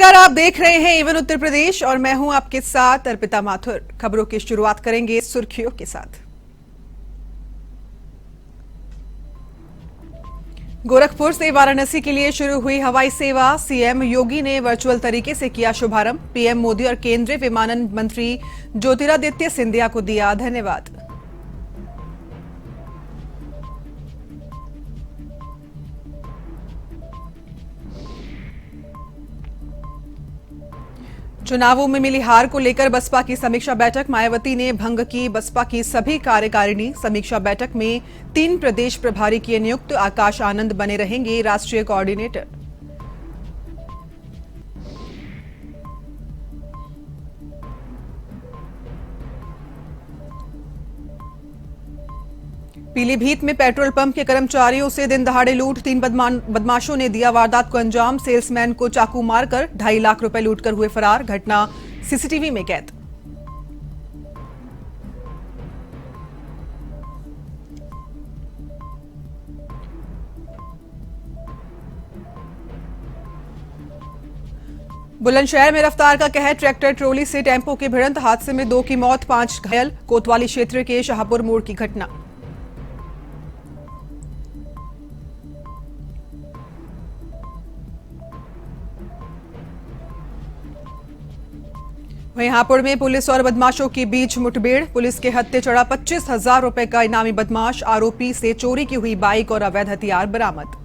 नमस्कार, आप देख रहे हैं एवन उत्तर प्रदेश और मैं हूं आपके साथ अर्पिता माथुर। खबरों की शुरुआत करेंगे सुर्खियों के साथ। गोरखपुर से वाराणसी के लिए शुरू हुई हवाई सेवा। सीएम योगी ने वर्चुअल तरीके से किया शुभारंभ। पीएम मोदी और केंद्रीय विमानन मंत्री ज्योतिरादित्य सिंधिया को दिया धन्यवाद। चुनावों में मिली हार को लेकर बसपा की समीक्षा बैठक। मायावती ने भंग की बसपा की सभी कार्यकारिणी। समीक्षा बैठक में 3 प्रदेश प्रभारी किए नियुक्त। आकाश आनंद बने रहेंगे राष्ट्रीय कोऑर्डिनेटर। पीलीभीत में पेट्रोल पंप के कर्मचारियों से दिन दहाड़े लूट। 3 बदमाशों ने दिया वारदात को अंजाम। सेल्समैन को चाकू मारकर 2.5 लाख रुपए लूटकर हुए फरार। घटना सीसीटीवी में कैद। बुलंदशहर में रफ्तार का कहर। ट्रैक्टर ट्रॉली से टेम्पो की भिड़ंत। हादसे में 2 की मौत, 5 घायल। कोतवाली क्षेत्र के शाहपुर मोड़ की घटना। वहीं हापुड़ में पुलिस और बदमाशों के बीच मुठभेड़। पुलिस के हत्थे चढ़ा 25,000 रुपए का इनामी बदमाश। आरोपी से चोरी की हुई बाइक और अवैध हथियार बरामद।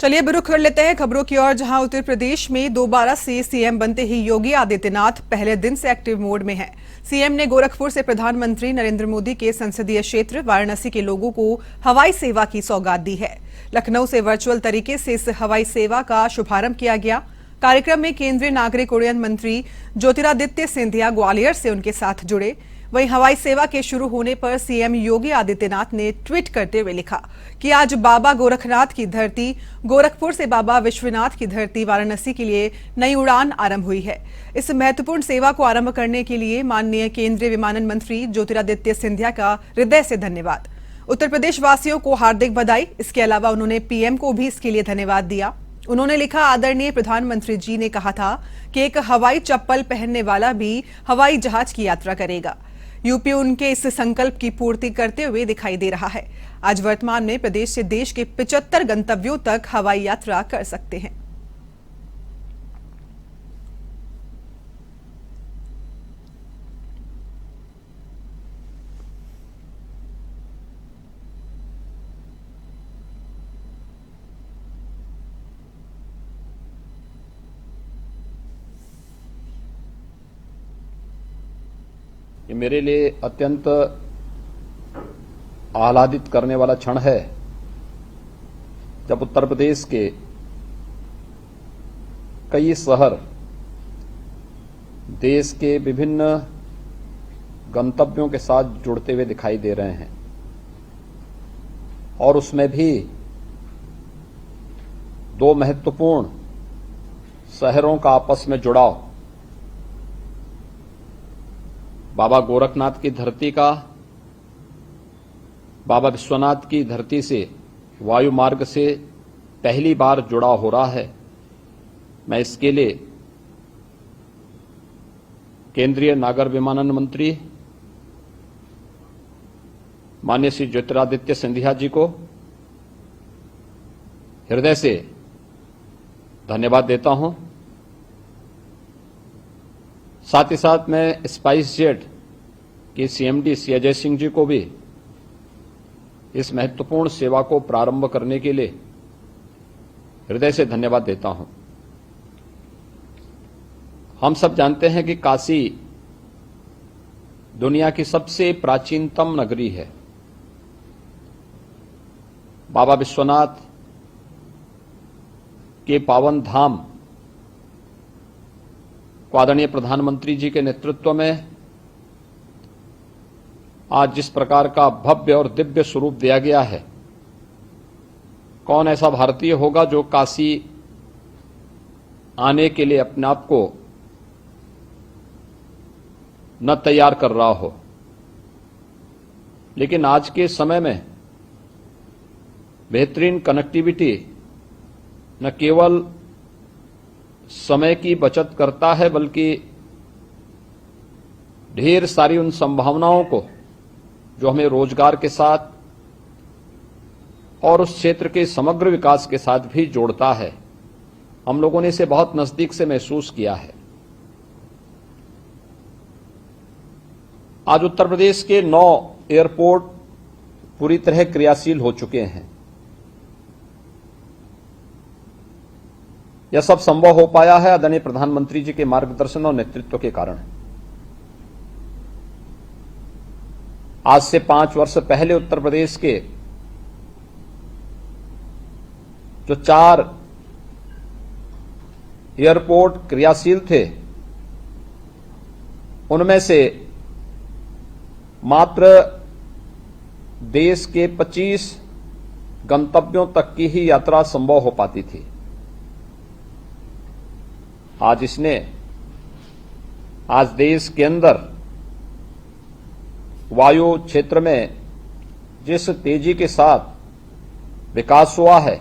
चलिए अब रुख कर लेते हैं खबरों की ओर, जहां उत्तर प्रदेश में दोबारा से सीएम बनते ही योगी आदित्यनाथ पहले दिन से एक्टिव मोड में हैं। सीएम ने गोरखपुर से प्रधानमंत्री नरेंद्र मोदी के संसदीय क्षेत्र वाराणसी के लोगों को हवाई सेवा की सौगात दी है। लखनऊ से वर्चुअल तरीके से इस हवाई सेवा का शुभारंभ किया गया। कार्यक्रम में केंद्रीय नागरिक उड्डयन मंत्री ज्योतिरादित्य सिंधिया ग्वालियर से उनके साथ जुड़े। वहीं हवाई सेवा के शुरू होने पर सीएम योगी आदित्यनाथ ने ट्वीट करते हुए लिखा कि आज बाबा गोरखनाथ की धरती गोरखपुर से बाबा विश्वनाथ की धरती वाराणसी के लिए नई उड़ान आरंभ हुई है। इस महत्वपूर्ण सेवा को आरंभ करने के लिए माननीय केंद्रीय विमानन मंत्री ज्योतिरादित्य सिंधिया का हृदय से धन्यवाद। उत्तर प्रदेश वासियों को हार्दिक बधाई। इसके अलावा उन्होंने पीएम को भी इसके लिए धन्यवाद दिया। उन्होंने लिखा, आदरणीय प्रधानमंत्री जी ने कहा था कि एक हवाई चप्पल पहनने वाला भी हवाई जहाज की यात्रा करेगा। यूपी उनके इस संकल्प की पूर्ति करते हुए दिखाई दे रहा है। आज वर्तमान में प्रदेश से देश के 75 गंतव्यों तक हवाई यात्रा कर सकते हैं। ये मेरे लिए अत्यंत आह्लादित करने वाला क्षण है जब उत्तर प्रदेश के कई शहर देश के विभिन्न गंतव्यों के साथ जुड़ते हुए दिखाई दे रहे हैं और उसमें भी 2 महत्वपूर्ण शहरों का आपस में जुड़ाव, बाबा गोरखनाथ की धरती का बाबा विश्वनाथ की धरती से वायु मार्ग से पहली बार जुड़ाव हो रहा है। मैं इसके लिए केंद्रीय नागर विमानन मंत्री माननीय श्री ज्योतिरादित्य सिंधिया जी को हृदय से धन्यवाद देता हूं। साथ ही साथ मैं स्पाइस जेट के सीएमडी श्री अजय सिंह जी को भी इस महत्वपूर्ण सेवा को प्रारंभ करने के लिए हृदय से धन्यवाद देता हूं। हम सब जानते हैं कि काशी दुनिया की सबसे प्राचीनतम नगरी है। बाबा विश्वनाथ के पावन धाम को आदरणीय प्रधानमंत्री जी के नेतृत्व में आज जिस प्रकार का भव्य और दिव्य स्वरूप दिया गया है, कौन ऐसा भारतीय होगा जो काशी आने के लिए अपने आप को न तैयार कर रहा हो। लेकिन आज के समय में बेहतरीन कनेक्टिविटी न केवल समय की बचत करता है, बल्कि ढेर सारी उन संभावनाओं को जो हमें रोजगार के साथ और उस क्षेत्र के समग्र विकास के साथ भी जोड़ता है। हम लोगों ने इसे बहुत नजदीक से महसूस किया है। आज उत्तर प्रदेश के 9 एयरपोर्ट पूरी तरह क्रियाशील हो चुके हैं। यह सब संभव हो पाया है आदरणीय प्रधानमंत्री जी के मार्गदर्शन और नेतृत्व के कारण। आज से 5 वर्ष पहले उत्तर प्रदेश के जो 4 एयरपोर्ट क्रियाशील थे, उनमें से मात्र देश के 25 गंतव्यों तक की ही यात्रा संभव हो पाती थी। आज देश के अंदर वायु क्षेत्र में जिस तेजी के साथ विकास हुआ है,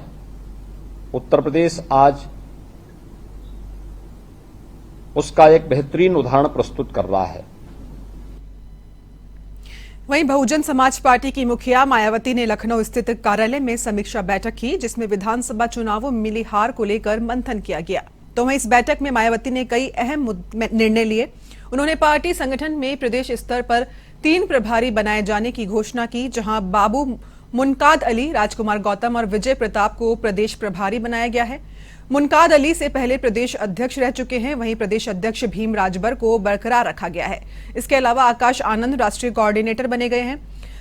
उत्तर प्रदेश आज उसका एक बेहतरीन उदाहरण प्रस्तुत कर रहा है। वहीं बहुजन समाज पार्टी की मुखिया मायावती ने लखनऊ स्थित कार्यालय में समीक्षा बैठक की, जिसमें विधानसभा चुनावों में मिली हार को लेकर मंथन किया गया। तो वहीं इस बैठक में मायावती ने कई अहम निर्णय लिए। उन्होंने पार्टी संगठन में प्रदेश स्तर पर 3 प्रभारी बनाए जाने की घोषणा की, जहां बाबू मुनकाद अली, राजकुमार गौतम और विजय प्रताप को प्रदेश प्रभारी बनाया गया है। मुनकाद अली से पहले प्रदेश अध्यक्ष रह चुके हैं। वहीं प्रदेश अध्यक्ष भीम राजभर को बरकरार रखा गया है। इसके अलावा आकाश आनंद राष्ट्रीय कोऑर्डिनेटर बने गए हैं।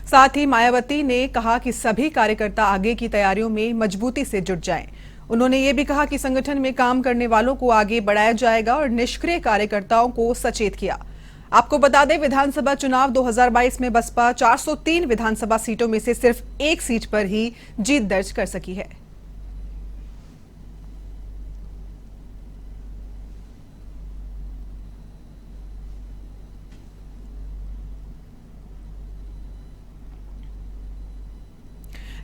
साथ ही मायावती ने कहा कि सभी कार्यकर्ता आगे की तैयारियों में मजबूती से जुट जाएं। उन्होंने ये भी कहा कि संगठन में काम करने वालों को आगे बढ़ाया जाएगा और निष्क्रिय कार्यकर्ताओं को सचेत किया। आपको बता दें, विधानसभा चुनाव 2022 में बसपा 403 विधानसभा सीटों में से सिर्फ 1 सीट पर ही जीत दर्ज कर सकी है।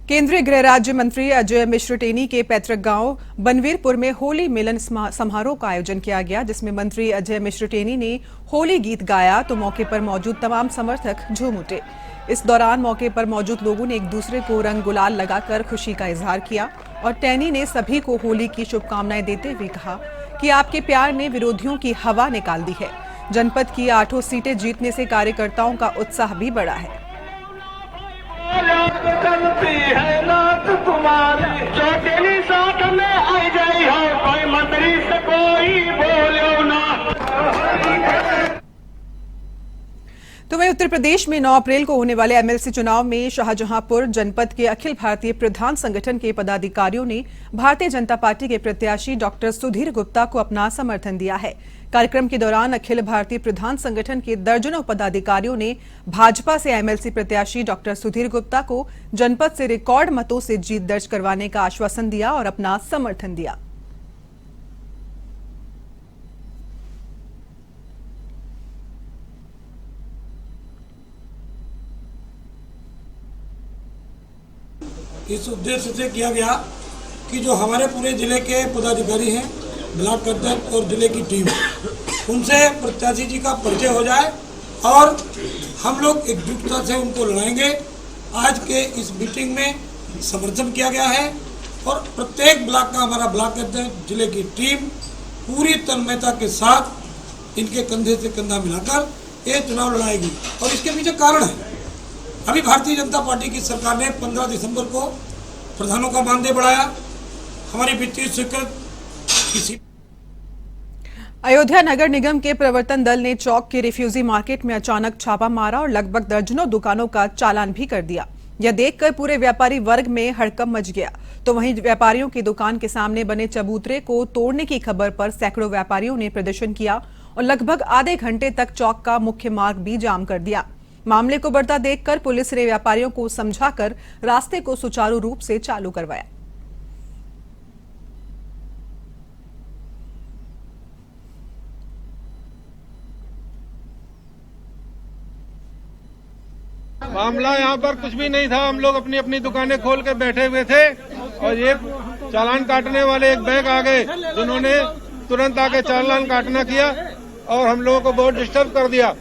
केंद्रीय गृह राज्य मंत्री अजय मिश्र टेनी के पैतृक गांव बनवीरपुर में होली मिलन समारोह का आयोजन किया गया, जिसमें मंत्री अजय मिश्र टेनी ने होली गीत गाया तो मौके पर मौजूद तमाम समर्थक झूम उठे। इस दौरान मौके पर मौजूद लोगों ने एक दूसरे को रंग गुलाल लगाकर खुशी का इजहार किया और टेनी ने सभी को होली की शुभकामनाएं देते हुए कहा कि आपके प्यार ने विरोधियों की हवा निकाल दी है। जनपद की 8 सीटें जीतने से कार्यकर्ताओं का उत्साह भी बढ़ा है। चलती है रात तुम्हारी, चौटेली साथ में आई जाई हो, कोई मंत्री से कोई बोलो ना। तो वहीं उत्तर प्रदेश में 9 अप्रैल को होने वाले एमएलसी चुनाव में शाहजहांपुर जनपद के अखिल भारतीय प्रधान संगठन के पदाधिकारियों ने भारतीय जनता पार्टी के प्रत्याशी डॉक्टर सुधीर गुप्ता को अपना समर्थन दिया है। कार्यक्रम के दौरान अखिल भारतीय प्रधान संगठन के दर्जनों पदाधिकारियों ने भाजपा से एमएलसी प्रत्याशी डॉक्टर सुधीर गुप्ता को जनपद से रिकॉर्ड मतों से जीत दर्ज करवाने का आश्वासन दिया और अपना समर्थन दिया। इस उद्देश्य से किया गया कि जो हमारे पूरे जिले के पदाधिकारी हैं, ब्लॉक अध्यक्ष और जिले की टीम, उनसे प्रत्याशी जी का परिचय हो जाए और हम लोग एकजुटता से उनको लड़ाएंगे। आज के इस मीटिंग में समर्थन किया गया है और प्रत्येक ब्लॉक का हमारा ब्लॉक अध्यक्ष, जिले की टीम पूरी तन्मयता के साथ इनके कंधे से कंधा मिलाकर ये चुनाव लड़ाएगी। और इसके पीछे कारण है, अभी भारतीय जनता पार्टी की सरकार ने 15 दिसंबर को प्रधानों का मानदेय बढ़ाया, हमारी वित्तीय स्वीकृत किसी। अयोध्या नगर निगम के प्रवर्तन दल ने चौक के रिफ्यूजी मार्केट में अचानक छापा मारा और लगभग दर्जनों दुकानों का चालान भी कर दिया। यह देखकर पूरे व्यापारी वर्ग में हड़कंप मच गया। तो वहीं व्यापारियों की दुकान के सामने बने चबूतरे को तोड़ने की खबर पर सैकड़ों व्यापारियों ने प्रदर्शन किया और लगभग आधे घंटे तक चौक का मुख्य मार्ग भी जाम कर दिया। मामले को बढ़ता देखकर पुलिस ने व्यापारियों को समझाकर रास्ते को सुचारू रूप से चालू करवाया। मामला यहाँ पर कुछ भी नहीं था। हम लोग अपनी अपनी दुकानें खोल के बैठे हुए थे और एक चालान काटने वाले एक बैंक आ गए, जिन्होंने तुरंत आके चालान काटना किया और हम लोगों को बहुत डिस्टर्ब कर दिया।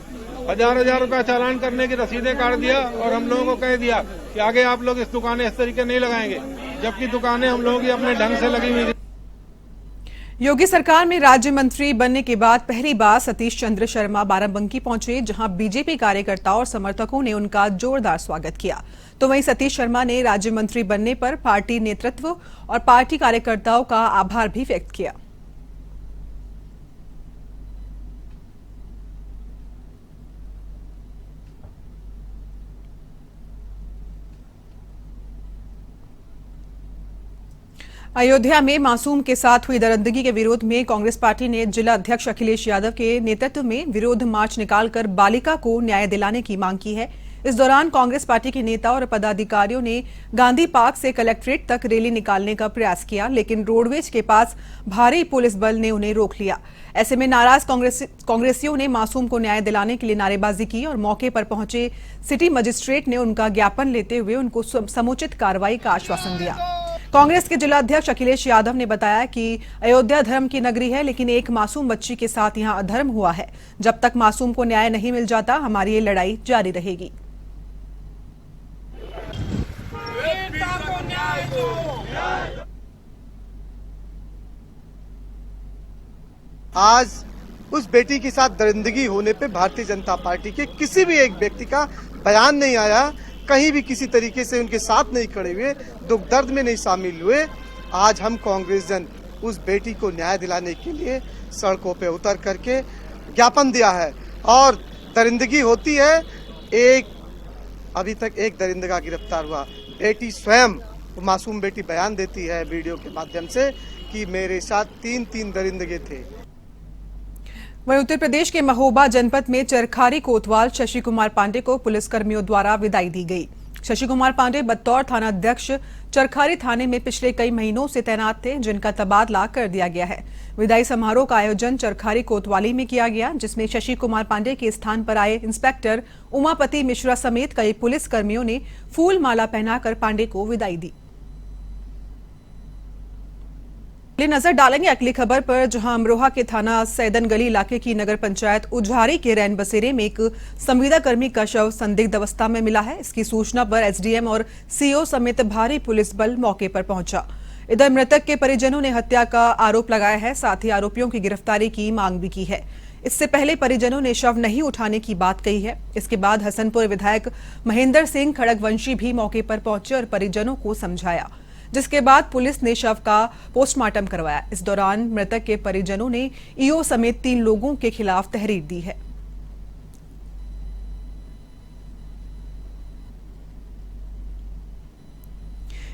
हजार रुपया चालान करने की रसीदें काट दिया और हम लोगों को कह दिया कि आगे आप लोग इस दुकानें इस तरीके नहीं लगाएंगे, जबकि दुकानें हम लोगों की अपने ढंग से लगी हुई थी। योगी सरकार में राज्य मंत्री बनने के बाद पहली बार सतीश चंद्र शर्मा बाराबंकी पहुंचे, जहां बीजेपी कार्यकर्ताओं और समर्थकों ने उनका जोरदार स्वागत किया। तो वहीं सतीश शर्मा ने राज्य मंत्री बनने पर पार्टी नेतृत्व और पार्टी कार्यकर्ताओं का आभार भी व्यक्त किया। अयोध्या में मासूम के साथ हुई दरिंदगी के विरोध में कांग्रेस पार्टी ने जिला अध्यक्ष अखिलेश यादव के नेतृत्व में विरोध मार्च निकालकर बालिका को न्याय दिलाने की मांग की है। इस दौरान कांग्रेस पार्टी के नेता और पदाधिकारियों ने गांधी पार्क से कलेक्ट्रेट तक रैली निकालने का प्रयास किया, लेकिन रोडवेज के पास भारी पुलिस बल ने उन्हें रोक लिया। ऐसे में नाराज कांग्रेसियों ने मासूम को न्याय दिलाने के लिए नारेबाजी की और मौके पर पहुंचे सिटी मजिस्ट्रेट ने उनका ज्ञापन लेते हुए उनको समुचित कार्रवाई का आश्वासन दिया। कांग्रेस के जिला अध्यक्ष अखिलेश यादव ने बताया कि अयोध्या धर्म की नगरी है, लेकिन एक मासूम बच्ची के साथ यहां अधर्म हुआ है। जब तक मासूम को न्याय नहीं मिल जाता, हमारी ये लड़ाई जारी रहेगी। आज उस बेटी के साथ दरिंदगी होने पे भारतीय जनता पार्टी के किसी भी एक व्यक्ति का बयान नहीं आया, कहीं भी किसी तरीके से उनके साथ नहीं खड़े हुए, दुख दर्द में नहीं शामिल हुए। आज हम कांग्रेस जन उस बेटी को न्याय दिलाने के लिए सड़कों पे उतर करके ज्ञापन दिया है। और दरिंदगी होती है, अभी तक एक दरिंदगा गिरफ्तार हुआ। बेटी स्वयं, वो मासूम बेटी बयान देती है वीडियो के माध्यम से कि मेरे साथ तीन दरिंदगे थे। वहीं उत्तर प्रदेश के महोबा जनपद में चरखारी कोतवाल शशि कुमार पांडे को पुलिसकर्मियों द्वारा विदाई दी गई। शशि कुमार पांडे बतौर थानाध्यक्ष चरखारी थाने में पिछले कई महीनों से तैनात थे, जिनका तबादला कर दिया गया है। विदाई समारोह का आयोजन चरखारी कोतवाली में किया गया, जिसमें शशि कुमार पांडे के स्थान पर आए इंस्पेक्टर उमापति मिश्रा समेत कई पुलिसकर्मियों ने फूल माला पहनाकर पांडे को विदाई दी। नजर डालेंगे अगली खबर पर, जहां अमरोहा के थाना सैदन गली इलाके की नगर पंचायत उझारी के रैन बसेरे में एक संविदा कर्मी का शव संदिग्ध अवस्था में मिला है। इसकी सूचना पर एसडीएम और सीओ समेत भारी पुलिस बल मौके पर पहुंचा। इधर मृतक के परिजनों ने हत्या का आरोप लगाया है, साथ ही आरोपियों की गिरफ्तारी की मांग भी की है। इससे पहले परिजनों ने शव नहीं उठाने की बात कही है। इसके बाद हसनपुर विधायक महेंद्र सिंह खड़गवंशी भी मौके पर पहुंचे और परिजनों को समझाया, जिसके बाद पुलिस ने शव का पोस्टमार्टम करवाया। इस दौरान मृतक के परिजनों ने ईओ समेत 3 लोगों के खिलाफ तहरीर दी है।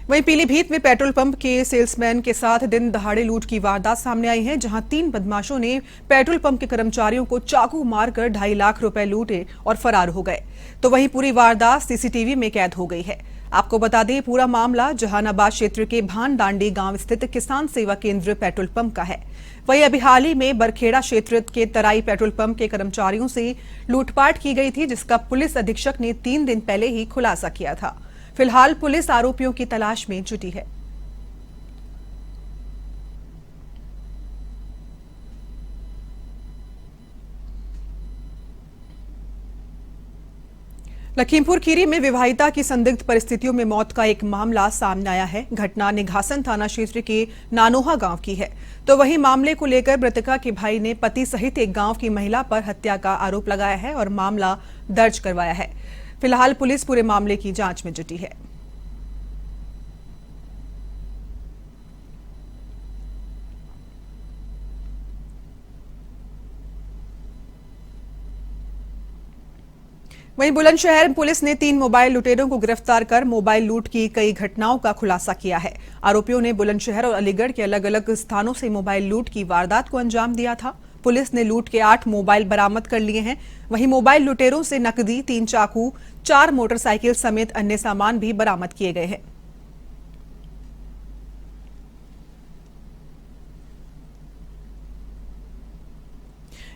वहीं पीलीभीत में पेट्रोल पंप के सेल्समैन के साथ दिन दहाड़े लूट की वारदात सामने आई है, जहां 3 बदमाशों ने पेट्रोल पंप के कर्मचारियों को चाकू मारकर 2.5 लाख रुपए लूटे और फरार हो गए। तो वहीं पूरी वारदात सीसीटीवी में कैद हो गई है। आपको बता दें, पूरा मामला जहानाबाद क्षेत्र के भानडांडी गांव स्थित किसान सेवा केंद्र पेट्रोल पंप का है। वहीं अभी हाल ही में बरखेड़ा क्षेत्र के तराई पेट्रोल पंप के कर्मचारियों से लूटपाट की गई थी, जिसका पुलिस अधीक्षक ने 3 दिन पहले ही खुलासा किया था। फिलहाल पुलिस आरोपियों की तलाश में जुटी है। लखीमपुर खीरी में विवाहिता की संदिग्ध परिस्थितियों में मौत का एक मामला सामने आया है। घटना निघासन थाना क्षेत्र के नानोहा गांव की है। तो वहीं मामले को लेकर मृतका के भाई ने पति सहित एक गांव की महिला पर हत्या का आरोप लगाया है और मामला दर्ज करवाया है। फिलहाल पुलिस पूरे मामले की जांच में जुटी है। वहीं बुलंदशहर पुलिस ने 3 मोबाइल लुटेरों को गिरफ्तार कर मोबाइल लूट की कई घटनाओं का खुलासा किया है। आरोपियों ने बुलंदशहर और अलीगढ़ के अलग अलग स्थानों से मोबाइल लूट की वारदात को अंजाम दिया था। पुलिस ने लूट के 8 मोबाइल बरामद कर लिए हैं। वहीं मोबाइल लुटेरों से नकदी, 3 चाकू, 4 मोटरसाइकिल समेत अन्य सामान भी बरामद किए गए हैं।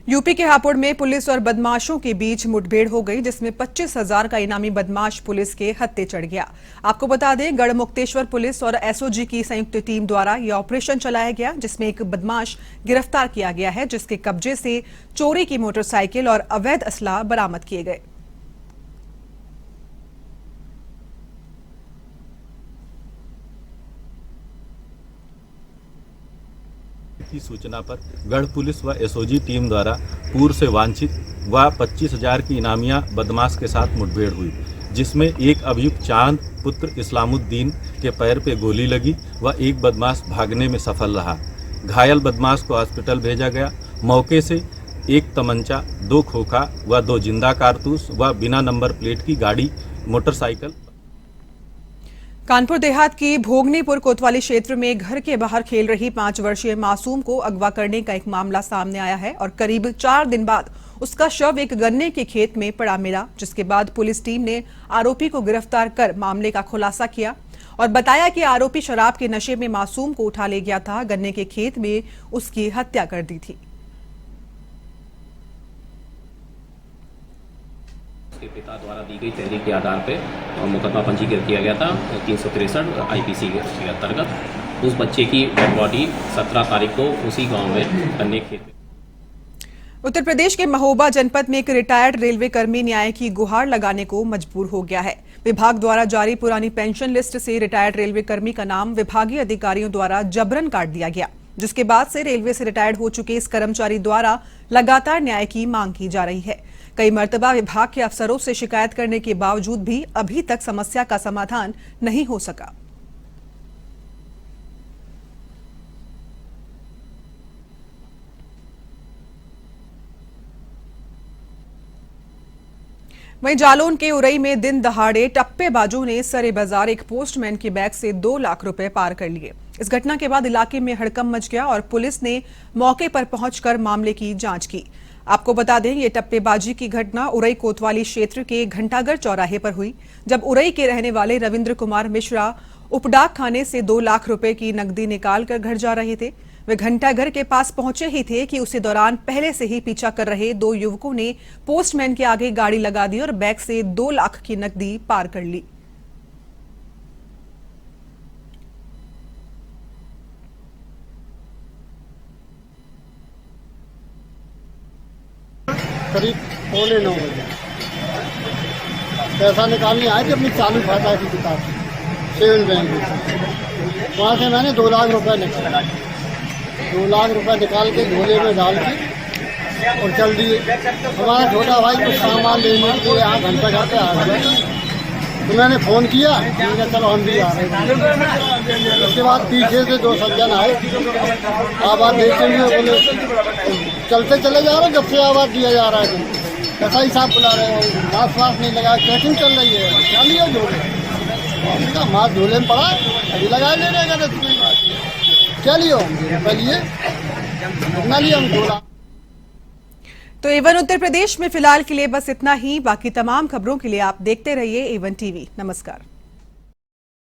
यूपी के हापुड़ में पुलिस और बदमाशों के बीच मुठभेड़ हो गई, जिसमें 25,000 का इनामी बदमाश पुलिस के हत्थे चढ़ गया। आपको बता दें, गढ़मुक्तेश्वर पुलिस और एसओजी की संयुक्त टीम द्वारा यह ऑपरेशन चलाया गया, जिसमें एक बदमाश गिरफ्तार किया गया है, जिसके कब्जे से चोरी की मोटरसाइकिल और अवैध असला बरामद किए गए। की सूचना पर गढ़ पुलिस व एसओजी टीम द्वारा पूर्व से वांछित व 25,000 की इनामिया बदमाश के साथ मुठभेड़ हुई, जिसमें एक अभियुक्त चांद पुत्र इस्लामुद्दीन के पैर पे गोली लगी व एक बदमाश भागने में सफल रहा। घायल बदमाश को हॉस्पिटल भेजा गया। मौके से एक तमंचा, 2 खोखा व 2 जिंदा कारतूस व बिना नंबर प्लेट की गाड़ी, मोटरसाइकिल। कानपुर देहात की भोगनीपुर कोतवाली क्षेत्र में घर के बाहर खेल रही 5 वर्षीय मासूम को अगवा करने का एक मामला सामने आया है और करीब 4 दिन बाद उसका शव एक गन्ने के खेत में पड़ा मिला, जिसके बाद पुलिस टीम ने आरोपी को गिरफ्तार कर मामले का खुलासा किया और बताया कि आरोपी शराब के नशे में मासूम को उठा ले गया था, गन्ने के खेत में उसकी हत्या कर दी थी। उसके पिता द्वारा दी गई तहरीर के आधार पर मुकदमा पंजीकृत किया गया था 363 आईपीसी के अंतर्गत। उस बच्चे की डेड बॉडी 17 तारीख को उसी गांव में गन्ने खेत में। उत्तर प्रदेश के महोबा जनपद में एक रिटायर्ड रेलवे कर्मी न्याय की गुहार लगाने को मजबूर हो गया है। विभाग द्वारा जारी पुरानी पेंशन लिस्ट से रिटायर्ड रेलवे कर्मी का नाम विभागीय अधिकारियों द्वारा जबरन काट दिया गया, जिसके बाद से रेलवे से रिटायर्ड हो चुके इस कर्मचारी द्वारा लगातार न्याय की मांग की जा रही है। कई मर्तबा विभाग के अफसरों से शिकायत करने के बावजूद भी अभी तक समस्या का समाधान नहीं हो सका। वहीं जालौन के उरई में दिन दहाड़े टप्पेबाजों ने सरे बाजार एक पोस्टमैन के बैग से 2 लाख रुपए पार कर लिए। इस घटना के बाद इलाके में हड़कंप मच गया और पुलिस ने मौके पर पहुंचकर मामले की जांच की। आपको बता दें, ये टप्पेबाजी की घटना उरई कोतवाली क्षेत्र के घंटाघर चौराहे पर हुई, जब उरई के रहने वाले रविंद्र कुमार मिश्रा उपडाक खाने से 2 लाख रुपए की नकदी निकालकर घर जा रहे थे। वे घंटाघर के पास पहुंचे ही थे कि उसी दौरान पहले से ही पीछा कर रहे 2 युवकों ने पोस्टमैन के आगे गाड़ी लगा दी और बैग से 2 लाख की नकदी पार कर ली। करीब 8:45 बजे पैसा निकालने आए थे अपनी चालू खाता की किताब सेविंग बैंक में। वहाँ से मैंने 2 लाख रुपए निकाला। 2 लाख रुपए निकाल के झोले में डाल के और चल दिए। हमारा छोटा भाई कुछ सामान लेने के लिए यहाँ घंटाघर पे आ गया, तो मैंने फ़ोन किया, मैंने चलो हम भी आ रहे हैं। उसके बाद पीछे से 2 सज्जन आए, आवाज़ देते हुए बोले चलते चले जा रहे, जब से आवाज़ दिया जा रहा है कैसा हिसाब बुला रहे हो, मास्क वास्क नहीं लगा, चेकिंग चल रही है, क्या लिया झोले? उनका मास्क झोले में पड़ा, अभी लगा ले रहे, क्या लिया रुपये लिए, कितना लिया हम झोला। तो एवन उत्तर प्रदेश में फिलहाल के लिए बस इतना ही। बाकी तमाम खबरों के लिए आप देखते रहिए एवन टीवी। नमस्कार।